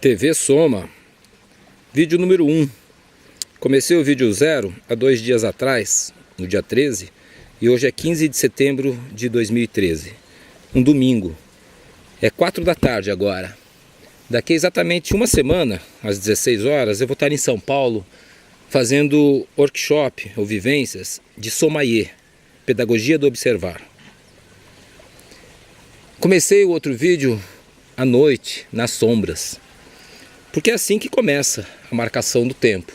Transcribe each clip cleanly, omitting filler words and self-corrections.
TV Soma, vídeo número 1. Comecei o vídeo 0 há 2 dias atrás, no dia 13, e hoje é 15 de setembro de 2013, um domingo. É 4 da tarde agora. Daqui a exatamente uma semana, às 16 horas, eu vou estar em São Paulo fazendo workshop ou vivências de Sommelier, Pedagogia do Observar. Comecei o outro vídeo à noite, nas sombras, porque é assim que começa a marcação do tempo.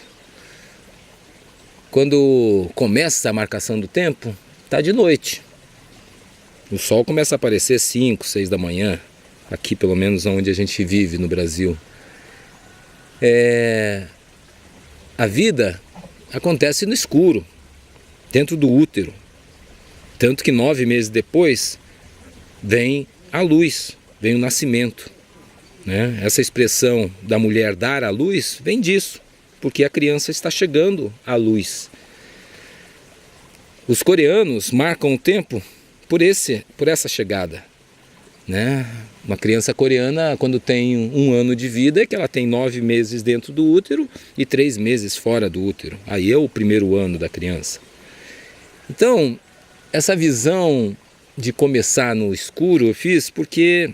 Quando começa a marcação do tempo, está de noite. O sol começa a aparecer 5, 6 da manhã, aqui pelo menos onde a gente vive no Brasil. A vida acontece no escuro, dentro do útero. Tanto que 9 meses depois vem a luz, vem o nascimento. Essa expressão da mulher dar à luz vem disso, porque a criança está chegando à luz. Os coreanos marcam o tempo por essa chegada. Uma criança coreana, quando tem 1 ano de vida, é que ela tem 9 meses dentro do útero e 3 meses fora do útero. Aí é o primeiro ano da criança. Então, essa visão de começar no escuro eu fiz porque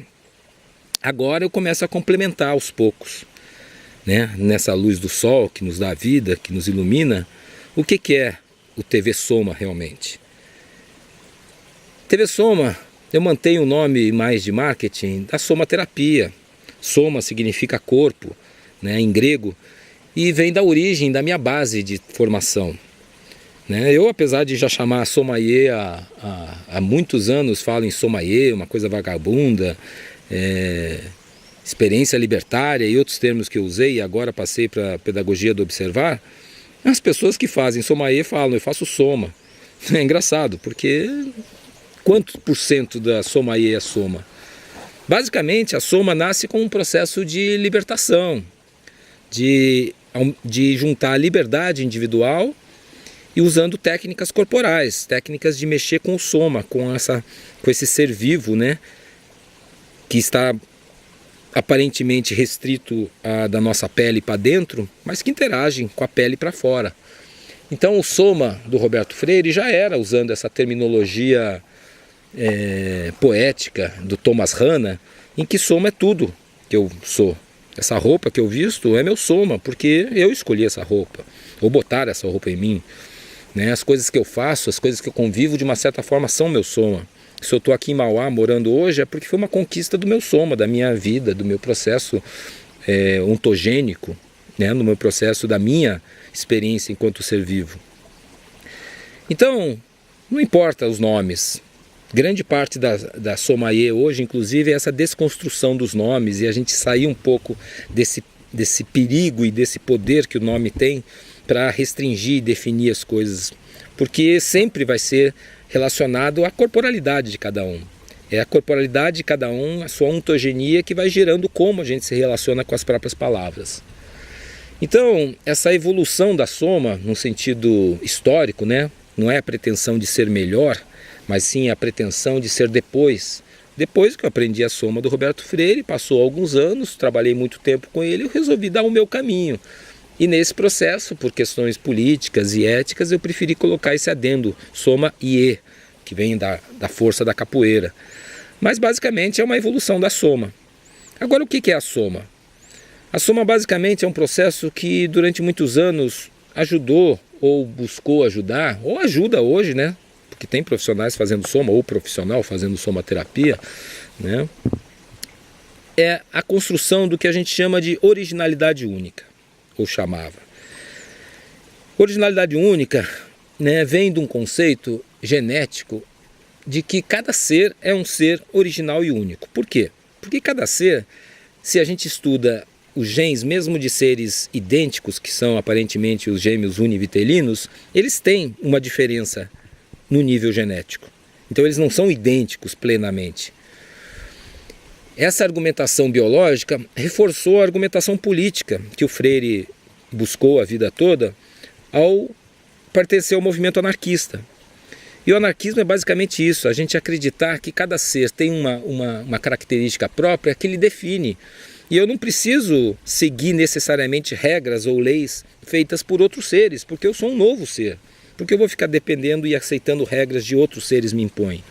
agora eu começo a complementar aos poucos, nessa luz do sol que nos dá vida, que nos ilumina, o que é o TV Soma realmente. TV Soma, eu mantenho o nome mais de marketing da somaterapia. Soma significa corpo, em grego, e vem da origem da minha base de formação. Eu, apesar de já chamar Sommelier há muitos anos, falo em Sommelier, uma coisa vagabunda, experiência libertária e outros termos que eu usei, e agora passei para pedagogia do observar. As pessoas que fazem Sommelier falam, eu faço Soma. É engraçado, porque quantos por cento da Sommelier é Soma? Basicamente, a Soma nasce com um processo de libertação, de juntar a liberdade individual e usando técnicas corporais, técnicas de mexer com o Soma, com esse ser vivo, que está aparentemente restrito da nossa pele para dentro, mas que interagem com a pele para fora. Então o Soma do Roberto Freire já era usando essa terminologia poética do Thomas Hanna, em que Soma é tudo que eu sou. Essa roupa que eu visto é meu Soma, porque eu escolhi essa roupa, ou botar essa roupa em mim. As coisas que eu faço, as coisas que eu convivo, de uma certa forma, são meu Soma. Se eu estou aqui em Mauá morando hoje, é porque foi uma conquista do meu Soma, da minha vida, do meu processo ontogênico, no meu processo da minha experiência enquanto ser vivo. Então, não importa os nomes. Grande parte da Sommelier hoje, inclusive, é essa desconstrução dos nomes e a gente sair um pouco desse perigo e desse poder que o nome tem para restringir e definir as coisas, porque sempre vai ser relacionado à corporalidade de cada um. É a corporalidade de cada um, a sua ontogenia, que vai gerando como a gente se relaciona com as próprias palavras. Então, essa evolução da Soma, no sentido histórico, não é a pretensão de ser melhor, mas sim a pretensão de ser depois. Depois que eu aprendi a Soma do Roberto Freire, passou alguns anos, trabalhei muito tempo com ele, eu resolvi dar o meu caminho. E nesse processo, por questões políticas e éticas, eu preferi colocar esse adendo, Sommelier, que vem da força da capoeira. Mas basicamente é uma evolução da Soma. Agora, o que é a Soma? A Soma basicamente é um processo que durante muitos anos ajudou ou buscou ajudar, ou ajuda hoje, porque tem profissionais fazendo Soma, ou profissional fazendo somaterapia, é a construção do que a gente chama de originalidade única, ou chamava. Originalidade única vem de um conceito genético de que cada ser é um ser original e único. Por quê? Porque cada ser, se a gente estuda os genes, mesmo de seres idênticos, que são aparentemente os gêmeos univitelinos, eles têm uma diferença no nível genético. Então eles não são idênticos plenamente. Essa argumentação biológica reforçou a argumentação política que o Freire buscou a vida toda ao pertencer ao movimento anarquista. E o anarquismo é basicamente isso, a gente acreditar que cada ser tem uma característica própria que lhe define E eu não preciso seguir necessariamente regras ou leis feitas por outros seres, porque eu sou um novo ser. Porque eu vou ficar dependendo e aceitando regras de outros seres me impõem.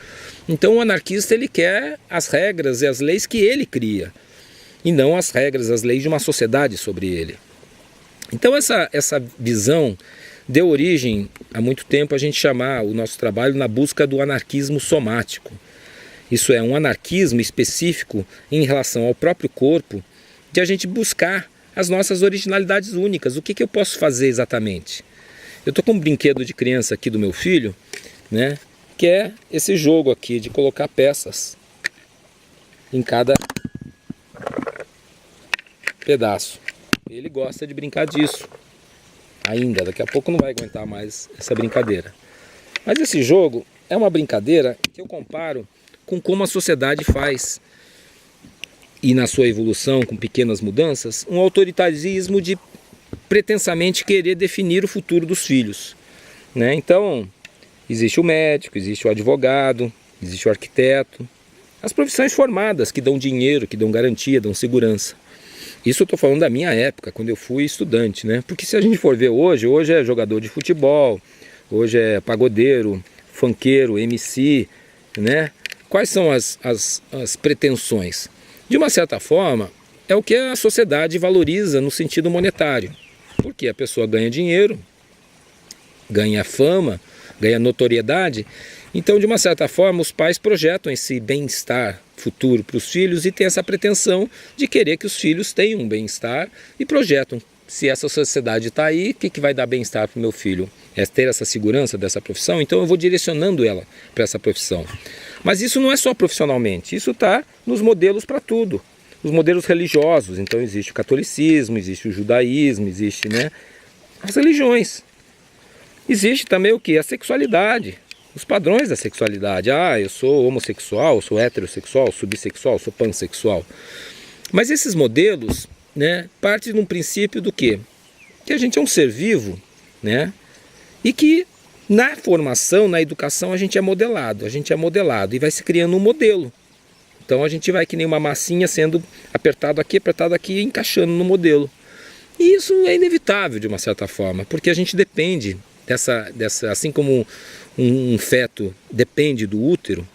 Então o anarquista ele quer as regras e as leis que ele cria, e não as regras, as leis de uma sociedade sobre ele. Então essa visão deu origem, há muito tempo, a gente chamar o nosso trabalho na busca do anarquismo somático. Isso é, um anarquismo específico em relação ao próprio corpo, de a gente buscar as nossas originalidades únicas. O que eu posso fazer exatamente? Eu estou com um brinquedo de criança aqui do meu filho, né, que é esse jogo aqui de colocar peças em cada pedaço. Ele gosta de brincar disso ainda, daqui a pouco não vai aguentar mais essa brincadeira. Mas esse jogo é uma brincadeira que eu comparo com como a sociedade faz, e na sua evolução com pequenas mudanças, um autoritarismo de pretensamente querer definir o futuro dos filhos, né? Então existe o médico, existe o advogado, existe o arquiteto, as profissões formadas que dão dinheiro, que dão garantia, dão segurança. Isso eu estou falando da minha época, quando eu fui estudante, né? Porque se a gente for ver hoje é jogador de futebol, hoje é pagodeiro, funkeiro, MC, né? Quais são as pretensões? De uma certa forma, é o que a sociedade valoriza no sentido monetário. Porque a pessoa ganha dinheiro, ganha fama, ganha notoriedade. Então, de uma certa forma, os pais projetam esse bem-estar futuro para os filhos e têm essa pretensão de querer que os filhos tenham um bem-estar e projetam. Se essa sociedade está aí, o que vai dar bem-estar para o meu filho? É ter essa segurança dessa profissão? Então eu vou direcionando ela para essa profissão. Mas isso não é só profissionalmente, isso está nos modelos para tudo. Os modelos religiosos, então existe o catolicismo, existe o judaísmo, existe, né, as religiões. Existe também o que? A sexualidade, os padrões da sexualidade. Ah, eu sou homossexual, eu sou heterossexual, sou bissexual, sou pansexual. Mas esses modelos, né, partem de um princípio do quê? Que a gente é um ser vivo, né, e que na formação, na educação, a gente é modelado e vai se criando um modelo. Então a gente vai que nem uma massinha sendo apertado aqui, encaixando no modelo. E isso é inevitável de uma certa forma, porque a gente depende dessa assim como um feto depende do útero,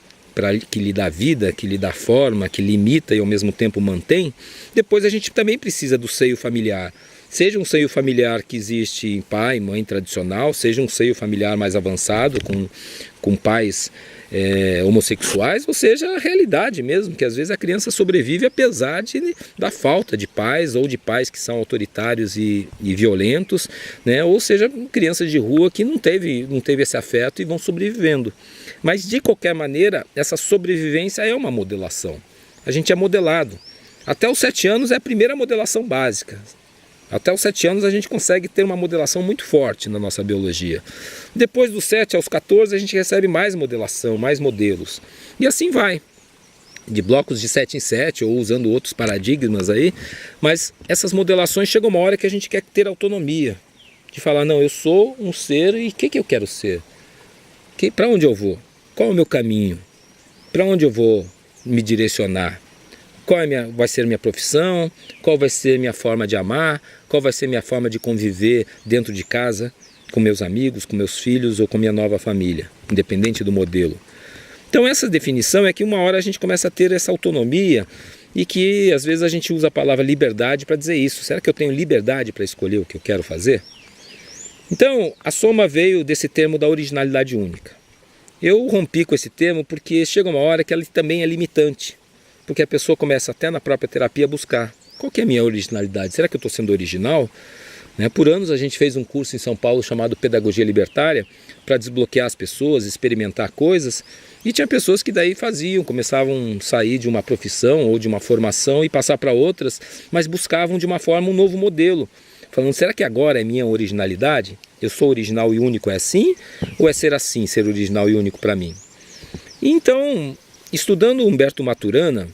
que lhe dá vida, que lhe dá forma, que limita e ao mesmo tempo mantém, depois a gente também precisa do seio familiar. Seja um seio familiar que existe em pai, mãe tradicional, seja um seio familiar mais avançado, com pais homossexuais, ou seja a realidade mesmo, que às vezes a criança sobrevive apesar da falta de pais, ou de pais que são autoritários e violentos, né? Ou seja, crianças de rua que não teve esse afeto e vão sobrevivendo. Mas de qualquer maneira, essa sobrevivência é uma modelação. A gente é modelado. Até os 7 anos é a primeira modelação básica. Até os 7 anos a gente consegue ter uma modelação muito forte na nossa biologia. Depois dos 7 aos 14 a gente recebe mais modelação, mais modelos. E assim vai, de blocos de 7 em 7, ou usando outros paradigmas aí. Mas essas modelações chegam uma hora que a gente quer ter autonomia. De falar, não, eu sou um ser e o que eu quero ser? Para onde eu vou? Qual é o meu caminho? Para onde eu vou me direcionar? Qual vai ser minha profissão? Qual vai ser minha forma de amar? Qual vai ser minha forma de conviver dentro de casa, com meus amigos, com meus filhos ou com minha nova família, independente do modelo? Então essa definição é que uma hora a gente começa a ter essa autonomia e que às vezes a gente usa a palavra liberdade para dizer isso. Será que eu tenho liberdade para escolher o que eu quero fazer? Então a soma veio desse termo da originalidade única. Eu rompi com esse termo porque chega uma hora que ela também é limitante. Porque a pessoa começa até na própria terapia a buscar. Qual que é a minha originalidade? Será que eu estou sendo original? Né? Por anos a gente fez um curso em São Paulo chamado Pedagogia Libertária para desbloquear as pessoas, experimentar coisas. E tinha pessoas que daí começavam a sair de uma profissão ou de uma formação e passar para outras, mas buscavam de uma forma um novo modelo. Falando, será que agora é minha originalidade? Eu sou original e único, é assim? Ou é ser assim, ser original e único para mim? E então, estudando Humberto Maturana,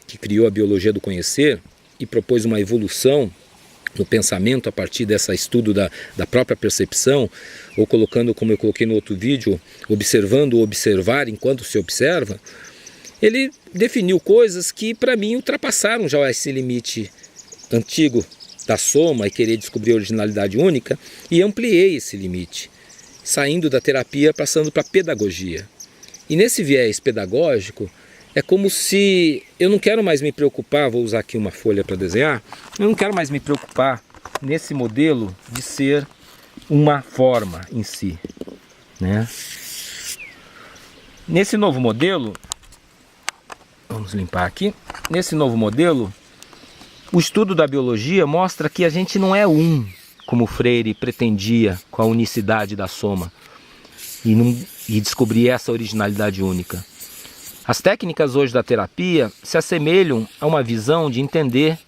que criou a biologia do conhecer e propôs uma evolução no pensamento a partir desse estudo da própria percepção, ou colocando, como eu coloquei no outro vídeo, observando o observar enquanto se observa, ele definiu coisas que para mim ultrapassaram já esse limite antigo da soma e querer descobrir a originalidade única, e ampliei esse limite, saindo da terapia, passando para a pedagogia. E nesse viés pedagógico, é como se eu não quero mais me preocupar, vou usar aqui uma folha para desenhar, eu não quero mais me preocupar nesse modelo de ser uma forma em si, né? Nesse novo modelo, vamos limpar aqui, nesse novo modelo, o estudo da biologia mostra que a gente não é como Freire pretendia com a unicidade da soma, e descobrir essa originalidade única. As técnicas hoje da terapia se assemelham a uma visão de entender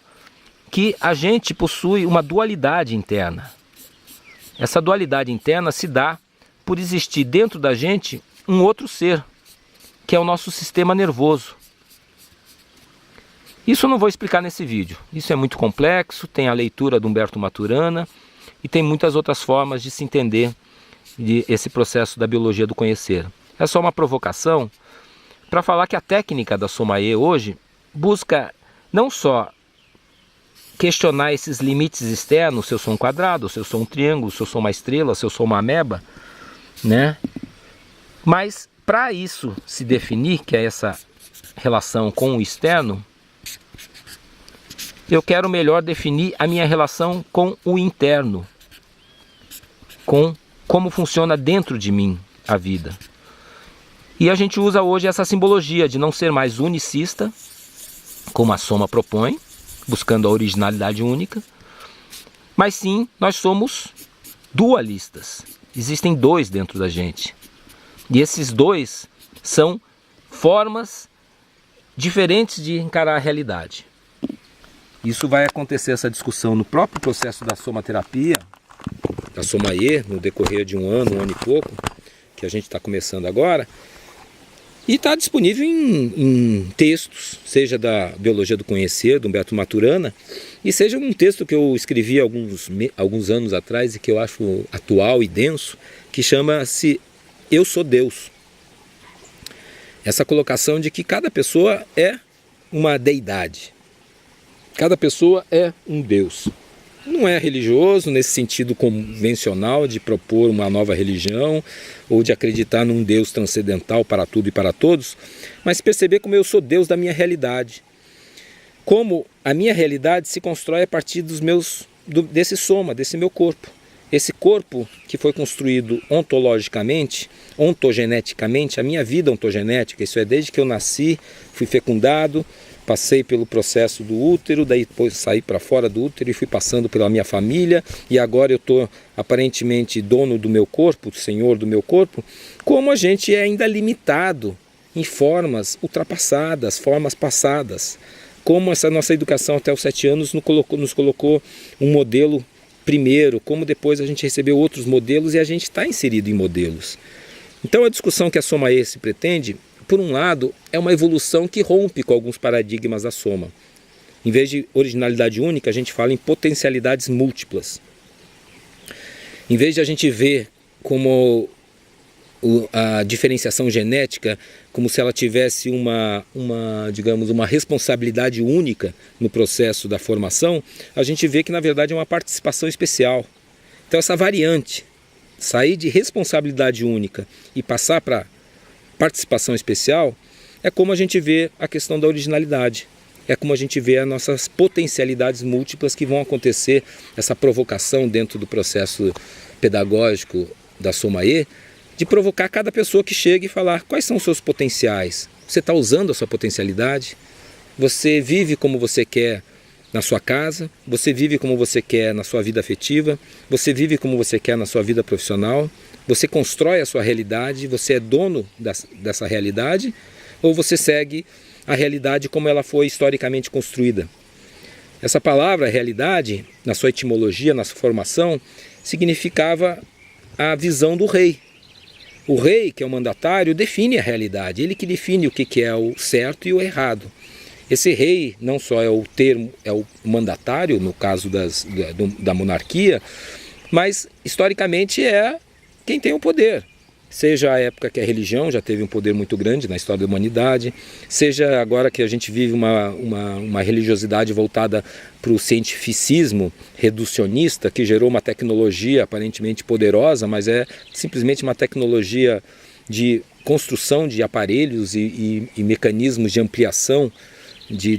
que a gente possui uma dualidade interna. Essa dualidade interna se dá por existir dentro da gente um outro ser, que é o nosso sistema nervoso. Isso eu não vou explicar nesse vídeo. Isso é muito complexo, tem a leitura do Humberto Maturana e tem muitas outras formas de se entender esse processo da biologia do conhecer. É só uma provocação para falar que a técnica da Soma-E hoje busca não só questionar esses limites externos, se eu sou um quadrado, se eu sou um triângulo, se eu sou uma estrela, se eu sou uma ameba, né? Mas para isso se definir, que é essa relação com o externo, eu quero melhor definir a minha relação com o interno, com como funciona dentro de mim a vida. E a gente usa hoje essa simbologia de não ser mais unicista, como a soma propõe, buscando a originalidade única, mas sim, nós somos dualistas. Existem dois dentro da gente. E esses dois são formas diferentes de encarar a realidade. Isso vai acontecer, essa discussão, no próprio processo da somaterapia, da Soma-E, no decorrer de um ano e pouco, que a gente está começando agora, e está disponível em textos, seja da Biologia do Conhecer, do Humberto Maturana, e seja um texto que eu escrevi alguns anos atrás e que eu acho atual e denso, que chama-se Eu Sou Deus. Essa colocação de que cada pessoa é uma deidade, cada pessoa é um Deus. Não é religioso nesse sentido convencional de propor uma nova religião ou de acreditar num Deus transcendental para tudo e para todos, mas perceber como eu sou Deus da minha realidade. Como a minha realidade se constrói a partir desse soma, desse meu corpo. Esse corpo que foi construído ontologicamente, ontogeneticamente, a minha vida ontogenética, isso é, desde que eu nasci, fui fecundado, passei pelo processo do útero, daí depois saí para fora do útero e fui passando pela minha família, e agora eu estou aparentemente dono do meu corpo, senhor do meu corpo. Como a gente é ainda limitado em formas ultrapassadas, formas passadas. Como essa nossa educação até os 7 anos nos colocou um modelo primeiro, como depois a gente recebeu outros modelos e a gente está inserido em modelos. Então a discussão que a Soma-E se pretende, por um lado, é uma evolução que rompe com alguns paradigmas da soma. Em vez de originalidade única, a gente fala em potencialidades múltiplas. Em vez de a gente ver como a diferenciação genética, como se ela tivesse digamos, uma responsabilidade única no processo da formação, a gente vê que na verdade é uma participação especial. Então essa variante, sair de responsabilidade única e passar para participação especial, é como a gente vê a questão da originalidade. É como a gente vê as nossas potencialidades múltiplas que vão acontecer, essa provocação dentro do processo pedagógico da Soma-E, de provocar cada pessoa que chega e falar quais são os seus potenciais. Você está usando a sua potencialidade? Você vive como você quer na sua casa? Você vive como você quer na sua vida afetiva? Você vive como você quer na sua vida profissional? Você constrói a sua realidade? Você é dono dessa realidade? Ou você segue a realidade como ela foi historicamente construída? Essa palavra realidade, na sua etimologia, na sua formação, significava a visão do rei. O rei, que é o mandatário, define a realidade. Ele que define o que é o certo e o errado. Esse rei não só é o termo, é o mandatário, no caso da monarquia, mas historicamente é quem tem o poder. seja a época que a religião já teve um poder muito grande na história da humanidade, seja agora que a gente vive uma religiosidade voltada para o cientificismo reducionista, que gerou uma tecnologia aparentemente poderosa, mas é simplesmente uma tecnologia de construção de aparelhos e mecanismos de ampliação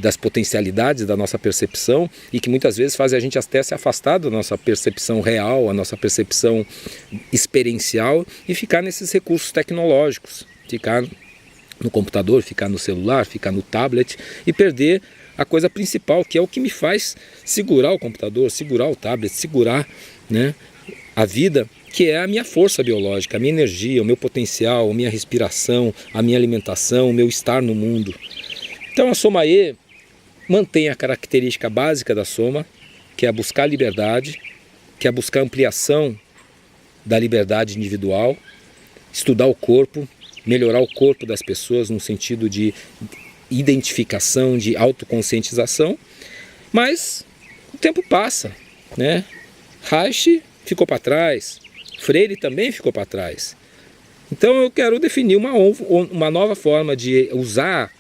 das potencialidades da nossa percepção, e que muitas vezes faz a gente até se afastar da nossa percepção real, a nossa percepção experiencial, e ficar nesses recursos tecnológicos, ficar no computador, ficar no celular, ficar no tablet, e perder a coisa principal, que é o que me faz segurar o computador, segurar o tablet, segurar, né, a vida, que é a minha força biológica, a minha energia, o meu potencial, a minha respiração, a minha alimentação, o meu estar no mundo. Então a Soma E mantém a característica básica da Soma, que é buscar liberdade, que é buscar ampliação da liberdade individual, estudar o corpo, melhorar o corpo das pessoas no sentido de identificação, de autoconscientização, mas o tempo passa, né? Reich ficou para trás, Freire também ficou para trás. Então eu quero definir uma nova forma de usar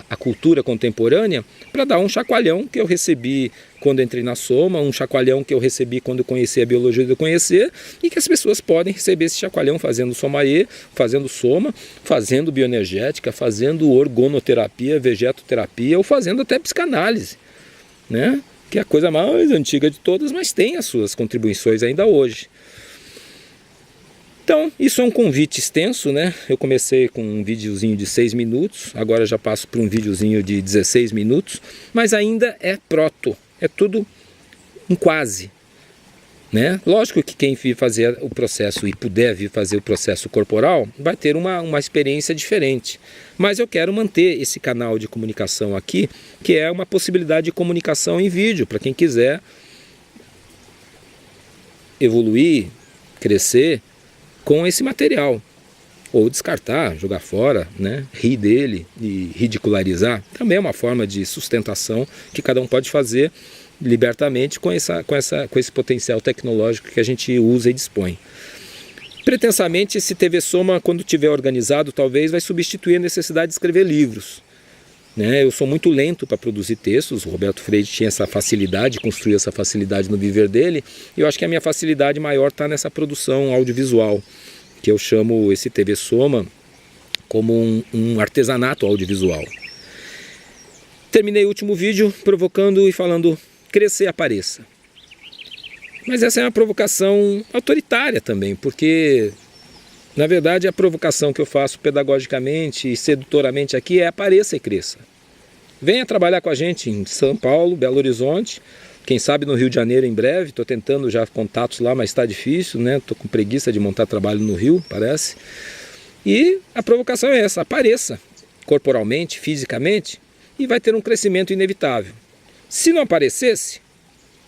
a cultura contemporânea para dar um chacoalhão que eu recebi quando entrei na Soma, um chacoalhão que eu recebi quando eu conheci a biologia do conhecer, e que as pessoas podem receber esse chacoalhão fazendo Soma E, fazendo Soma, fazendo bioenergética, fazendo orgonoterapia, vegetoterapia, ou fazendo até psicanálise, né? Que é a coisa mais antiga de todas, mas tem as suas contribuições ainda hoje. Então, isso é um convite extenso, né? Eu comecei com um videozinho de 6 minutos, agora já passo para um videozinho de 16 minutos, mas ainda é proto, é tudo um quase, né? Lógico que quem vir fazer o processo e puder vir fazer o processo corporal vai ter uma experiência diferente, mas eu quero manter esse canal de comunicação aqui, que é uma possibilidade de comunicação em vídeo, para quem quiser evoluir, crescer com esse material, ou descartar, jogar fora, né? Rir dele e ridicularizar, também é uma forma de sustentação que cada um pode fazer libertamente com esse potencial tecnológico que a gente usa e dispõe. Pretensamente, esse TV Soma, quando tiver organizado, talvez vai substituir a necessidade de escrever livros, né? Eu sou muito lento para produzir textos, o Roberto Freire tinha essa facilidade, construiu essa facilidade no viver dele, e eu acho que a minha facilidade maior está nessa produção audiovisual, que eu chamo esse TV Soma como um artesanato audiovisual. Terminei o último vídeo provocando e falando: crescer, apareça. Mas essa é uma provocação autoritária também, porque na verdade a provocação que eu faço pedagogicamente e sedutoramente aqui é: apareça e cresça. Venha trabalhar com a gente em São Paulo, Belo Horizonte, quem sabe no Rio de Janeiro em breve. Estou tentando já contatos lá, mas está difícil, né? Estou com preguiça de montar trabalho no Rio, parece. E a provocação é essa: apareça corporalmente, fisicamente, e vai ter um crescimento inevitável. Se não aparecesse,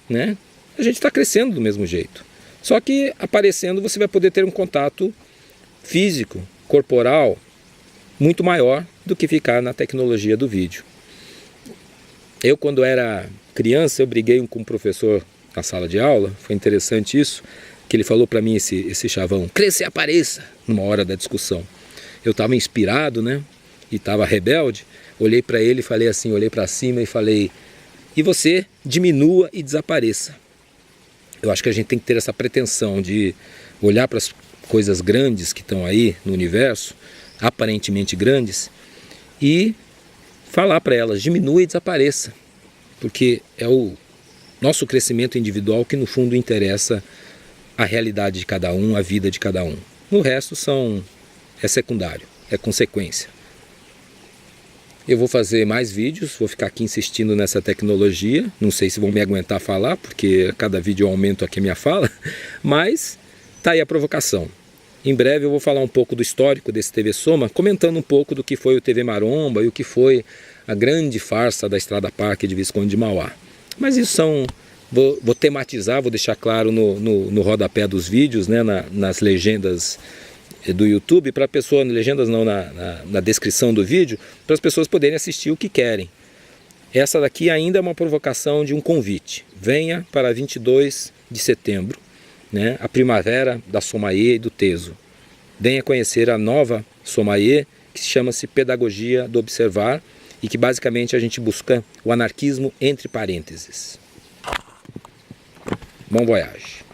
né, a gente está crescendo do mesmo jeito. Só que aparecendo você vai poder ter um contato físico, corporal, muito maior do que ficar na tecnologia do vídeo. Eu, quando era criança, eu briguei com um professor na sala de aula, foi interessante isso, que ele falou para mim esse chavão: cresça e apareça, numa hora da discussão. Eu estava inspirado, né, e estava rebelde, olhei para ele e falei assim, olhei para cima e falei: e você diminua e desapareça. Eu acho que a gente tem que ter essa pretensão de olhar para as coisas grandes que estão aí no universo, aparentemente grandes, e falar para elas: diminua e desapareça, porque é o nosso crescimento individual que no fundo interessa a realidade de cada um, a vida de cada um. O resto é secundário, é consequência. Eu vou fazer mais vídeos, vou ficar aqui insistindo nessa tecnologia, não sei se vão me aguentar falar, porque a cada vídeo eu aumento aqui a minha fala, mas tá aí a provocação. Em breve eu vou falar um pouco do histórico desse TV Soma, comentando um pouco do que foi o TV Maromba e o que foi a grande farsa da Estrada Parque de Visconde de Mauá. Mas isso vou tematizar, vou deixar claro no rodapé dos vídeos, né, nas legendas do YouTube, para a pessoa, legendas não, na descrição do vídeo, para as pessoas poderem assistir o que querem. Essa daqui ainda é uma provocação de um convite. Venha para 22 de setembro, né, a primavera da Soma E e do Teso. deem a conhecer a nova Somaê, que chama-se Pedagogia do Observar, e que basicamente a gente busca o anarquismo entre parênteses. Bom voyage.